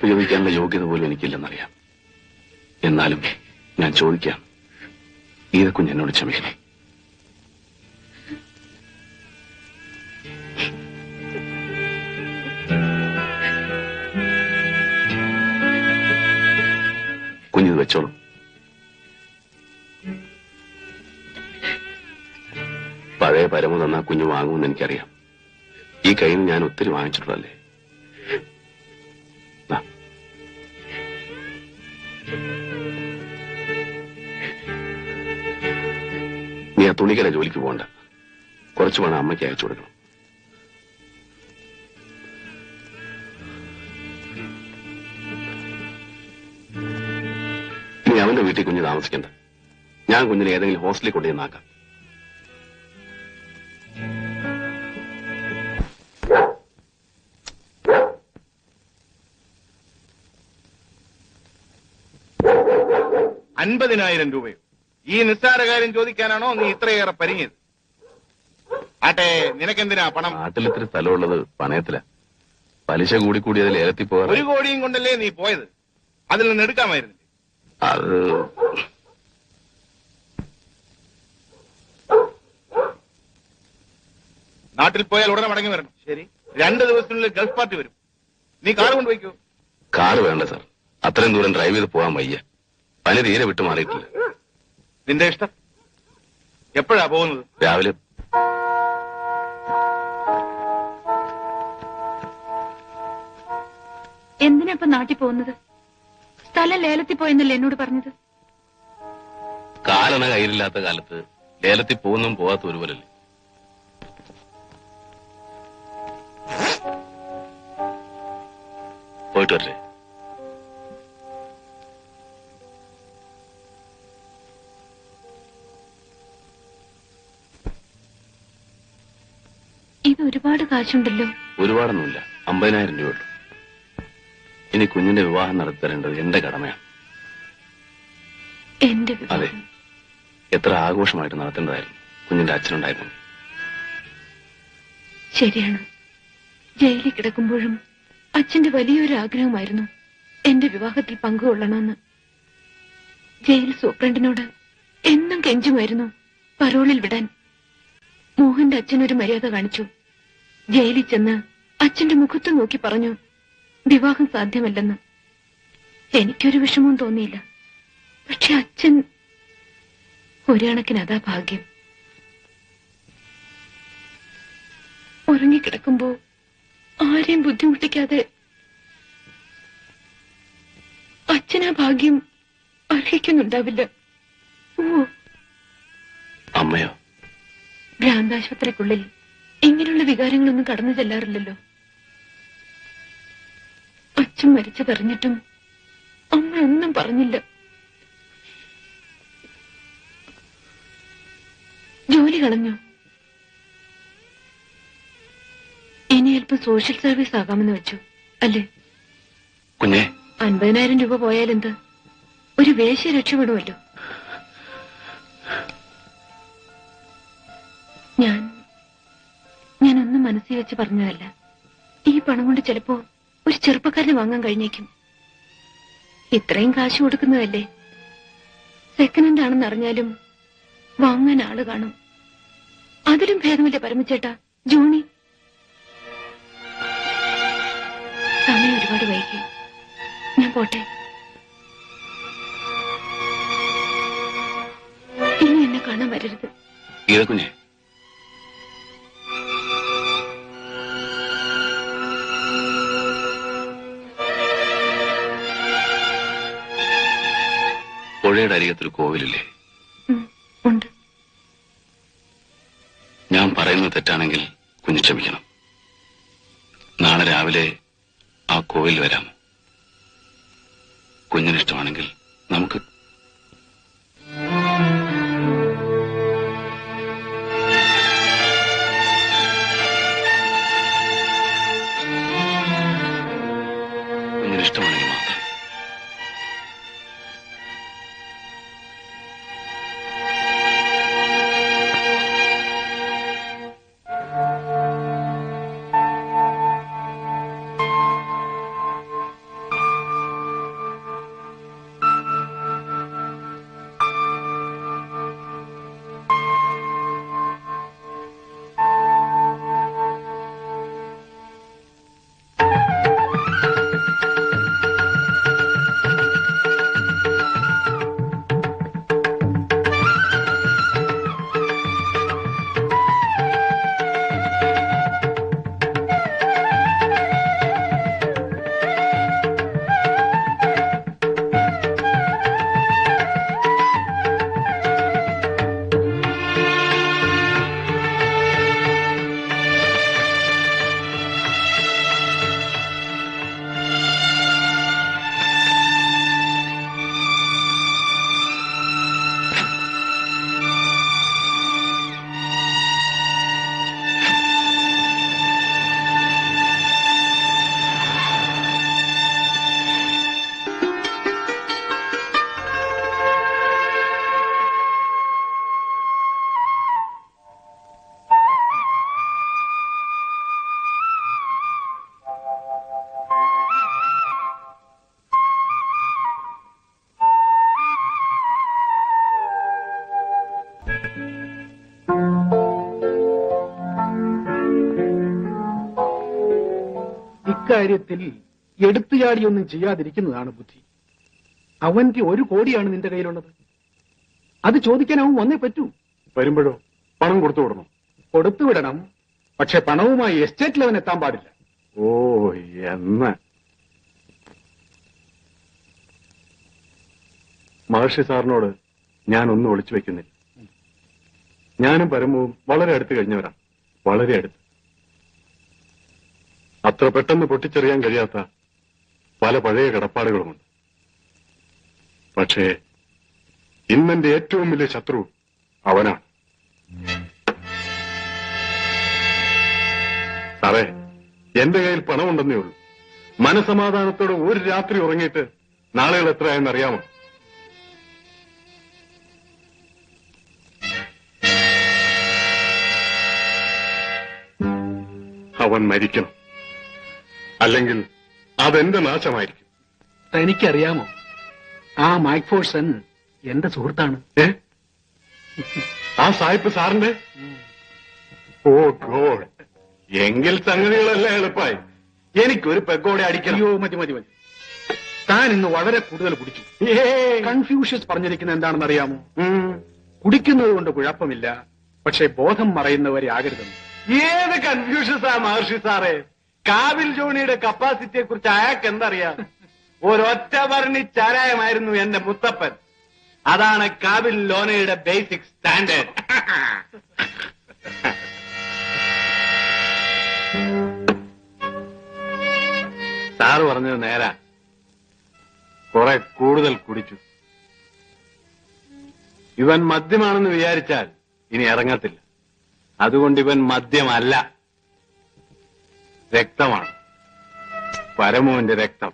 മാപ്പ് ചോദിക്കാനുള്ള യോഗ്യത പോലും എനിക്കില്ലെന്നറിയാം. എന്നാലും ഞാൻ ചോദിക്കാം, ഗീതക്കുഞ്ഞ് എന്നോട് ക്ഷമിക്കണം. കുഞ്ഞിത് വെച്ചോളൂ. പഴയ പരമ തന്നാ കുഞ്ഞു വാങ്ങുമെന്ന് എനിക്കറിയാം. ഈ കയ്യിൽ നിന്ന് ഞാൻ ഒത്തിരി വാങ്ങിച്ചിട്ടുള്ളല്ലേ. നീ ആ തുണിക്കല ജോലിക്ക് പോകണ്ട. കുറച്ചു പണം അമ്മയ്ക്ക് അയച്ചു കൊടുക്കണം. ഇനി അവന്റെ വീട്ടിൽ കുഞ്ഞ് താമസിക്കണ്ട. ഞാൻ കുഞ്ഞിനെ ഏതെങ്കിലും ഹോസ്റ്റലിൽ കൊണ്ടുവന്നാക്കാം. ₹50,000. ഈ നിസ്സാര കാര്യം ചോദിക്കാനാണോ നീ ഇത്രയേറെ പരിങ്ങിയത്? ആട്ടെ, നിനക്കെന്തിനാ പണം? നാട്ടിൽ ഇത്തിരി സ്ഥലമുള്ളത് പണയത്തില. പലിശ കൂടി അതിൽ ഏലത്തി പോകാൻ 1 കോടിയും കൊണ്ടല്ലേ നീ പോയത്? അതിൽ നിന്ന് എടുക്കാമായിരുന്നില്ലേ? അത് നാട്ടിൽ പോയാൽ ഉടനെ മടങ്ങി വരണം. ശരി, 2 ദിവസത്തിനുള്ളിൽ ഗൾഫ് പാർട്ടി വരും. നീ കാർ കൊണ്ടുപോയിക്കോ. കാറ് വേണ്ട സാർ, അത്രയും ദൂരം ഡ്രൈവ് ചെയ്ത് പോകാൻ വയ്യ. പനി തീരെ വിട്ടു മാറിയിട്ടില്ല. നിന്റെ ഇഷ്ടം. എപ്പോഴാ പോകുന്നത്? രാവിലെ. എന്തിനാ ഇപ്പൊ നാട്ടിൽ പോകുന്നത്? സ്ഥലം ലേലത്തിൽ പോയെന്നല്ലേ എന്നോട് പറഞ്ഞത്? കാലണ കയ്യിലില്ലാത്ത കാലത്ത് ലേലത്തിൽ പോകുന്നും പോവാത്ത ഒരുപോലല്ലേ. പോയിട്ട് വരട്ടെ. ഇത് ഒരുപാട് കാശുണ്ടല്ലോ. ഒരുപാടൊന്നുമില്ല, 50,000 രൂപയുള്ളൂ. ഇനി കുഞ്ഞിന്റെ വിവാഹം നടത്തി തരേണ്ടത് എന്റെ കടമയാണ്. എന്റെ അതെ, എത്ര ആഘോഷമായിട്ട് നടത്തേണ്ടതായിരുന്നു കുഞ്ഞിന്റെ അച്ഛനുണ്ടായിരുന്നു. ശരിയാണ്. ജയിലിൽ കിടക്കുമ്പോഴും അച്ഛന്റെ വലിയൊരു ആഗ്രഹമായിരുന്നു എന്റെ വിവാഹത്തിൽ പങ്കുകൊള്ളണമെന്ന്. ജയിൽ സൂപ്രണ്ടിനോട് എന്നും കെഞ്ചുമായിരുന്നു പരോളിൽ വിടാൻ. മോഹന്റെ അച്ഛനൊരു മര്യാദ കാണിച്ചു. ജയിലിൽ ചെന്ന് അച്ഛന്റെ മുഖത്ത് നോക്കി പറഞ്ഞു വിവാഹം സാധ്യമല്ലെന്ന്. എനിക്കൊരു വിഷമവും തോന്നിയില്ല. പക്ഷെ അച്ഛൻ ഒരു കണക്കിന് അതാ ഭാഗ്യം. ഉറങ്ങിക്കിടക്കുമ്പോ ആരെയും ബുദ്ധിമുട്ടിക്കാതെ അച്ഛനാ ഭാഗ്യം അർഹിക്കുന്നുണ്ടാവില്ല. ഓ, അമ്മയോ? ഭ്രാന്താശുപത്രിക്കുള്ളിൽ ഇങ്ങനെയുള്ള വികാരങ്ങളൊന്നും കടന്നു ചെല്ലാറില്ലല്ലോ. അച്ഛൻ മരിച്ചതറിഞ്ഞിട്ടും അമ്മ ഒന്നും പറഞ്ഞില്ല. ജോലി കളഞ്ഞു. ഇനി അല്പം സോഷ്യൽ സർവീസ് ആകാമെന്ന് വെച്ചു അല്ലേ? കുഞ്ഞെ, 50,000 രൂപ പോയാലെന്ത്? ഒരു വേശ്യ രക്ഷപ്പെടുമല്ലോ. ഞാനൊന്നും മനസ്സിൽ വെച്ച് പറഞ്ഞതല്ല. ഈ പണം കൊണ്ട് ചിലപ്പോ ഒരു ചെറുപ്പക്കാരന് വാങ്ങാൻ കഴിഞ്ഞേക്കും. ഇത്രയും കാശ് കൊടുക്കുന്നതല്ലേ. സെക്കൻഡ് ഹാൻഡ് ആണെന്ന് അറിഞ്ഞാലും വാങ്ങാൻ ആള് കാണും. അതിലും ഭേദമില്ല പരമച്ചേട്ടാ ജോണി. സമയം ഒരുപാട് വൈകി. ഞാൻ പോട്ടെ. ഇനി എന്നെ കാണാൻ വരരുത്. കുഞ്ഞെ, പുഴയുടെ അരികത്തൊരു കോവിലില്ലേ? ഉണ്ട്. ഞാൻ പറയുന്നത് തെറ്റാണെങ്കിൽ കുഞ്ഞ് ക്ഷമിക്കണം. നാളെ രാവിലെ ആ കോവിൽ വരാമോ? കുഞ്ഞിനിഷ്ടമാണെങ്കിൽ നമുക്ക്. കുഞ്ഞിനിഷ്ടമാണെങ്കിൽ മാത്രം. കാര്യത്തിൽ എടുത്തുചാടിയൊന്നും ചെയ്യാതിരിക്കുന്നതാണ് ബുദ്ധി. അവന്റെ 1 കോടിയാണ് നിന്റെ കയ്യിലുള്ളത്. അത് ചോദിക്കാൻ അവൻ വന്നേ പറ്റൂ. വരുമ്പോഴോ പണം കൊടുത്തു വിടണം? കൊടുത്തുവിടണം, പക്ഷെ പണവുമായി എസ്റ്റേറ്റിൽ അവൻ എത്താൻ പാടില്ല. ഓ എന്ന് മഹർഷി സാറിനോട് ഞാനൊന്നും ഒളിച്ചു വെക്കുന്നില്ല. ഞാനും പരമവും വളരെ അടുത്ത് കഴിഞ്ഞവരാണ്, വളരെ അടുത്ത്. അത്ര പെട്ടെന്ന് പൊട്ടിച്ചെറിയാൻ കഴിയാത്ത പല പഴയ കടപ്പാടുകളുമുണ്ട്. പക്ഷേ ഇന്നെന്റെ ഏറ്റവും വലിയ ശത്രു അവനാണ്. സാറേ, എന്റെ കയ്യിൽ പണമുണ്ടെന്നേ ഉള്ളൂ. മനസമാധാനത്തോടെ ഒരു രാത്രി ഉറങ്ങിയിട്ട് നാളുകൾ എത്രയായെന്ന് അറിയാമോ? അവൻ മരിക്കണം, അല്ലെങ്കിൽ അതെന്റെ നാശമായിരിക്കും. തനിക്കറിയാമോ, ആ മൈക്ക് ഫോഴ്സൺ എന്റെ സുഹൃത്താണ്. ആ സായിപ്പ് സാറിന്റെ? ഓ ഗോഡ്, എങ്കിൽ സംഗതികളെല്ലാം എളുപ്പമായി. എനിക്കൊരു പെഗോടെ അടിക്കണം. അയ്യോ, മതി മതി മതി. താൻ ഇന്ന് വളരെ കൂടുതൽ കുടിച്ചു. കൺഫ്യൂഷ്യസ് പറഞ്ഞിരിക്കുന്നത് എന്താണെന്ന് അറിയാമോ? കുടിക്കുന്നത് കൊണ്ട് കുഴപ്പമില്ല, പക്ഷെ ബോധം മറയുന്നവരെ ആകരുതെന്ന്. ഏത് കൺഫ്യൂഷൻസാ മഹർഷി സാറേ? കാവിൽ ജോണിയുടെ കപ്പാസിറ്റിയെ കുറിച്ച് അയാൾക്ക് എന്തറിയാം? ഒരൊറ്റ ഭരണി ചാരായമായിരുന്നു എന്റെ മുത്തപ്പൻ. അതാണ് കാവിൽ ലോനയുടെ ബേസിക് സ്റ്റാൻഡേർഡ്. സാറ് പറഞ്ഞത് നേരാ, കുറെ കൂടുതൽ കുടിച്ചു. ഇവൻ മദ്യമാണെന്ന് വിചാരിച്ചാൽ ഇനി ഇറങ്ങത്തില്ല. അതുകൊണ്ട് ഇവൻ മദ്യമല്ല, രക്തമാണ്. പരമുവിന്റെ രക്തം.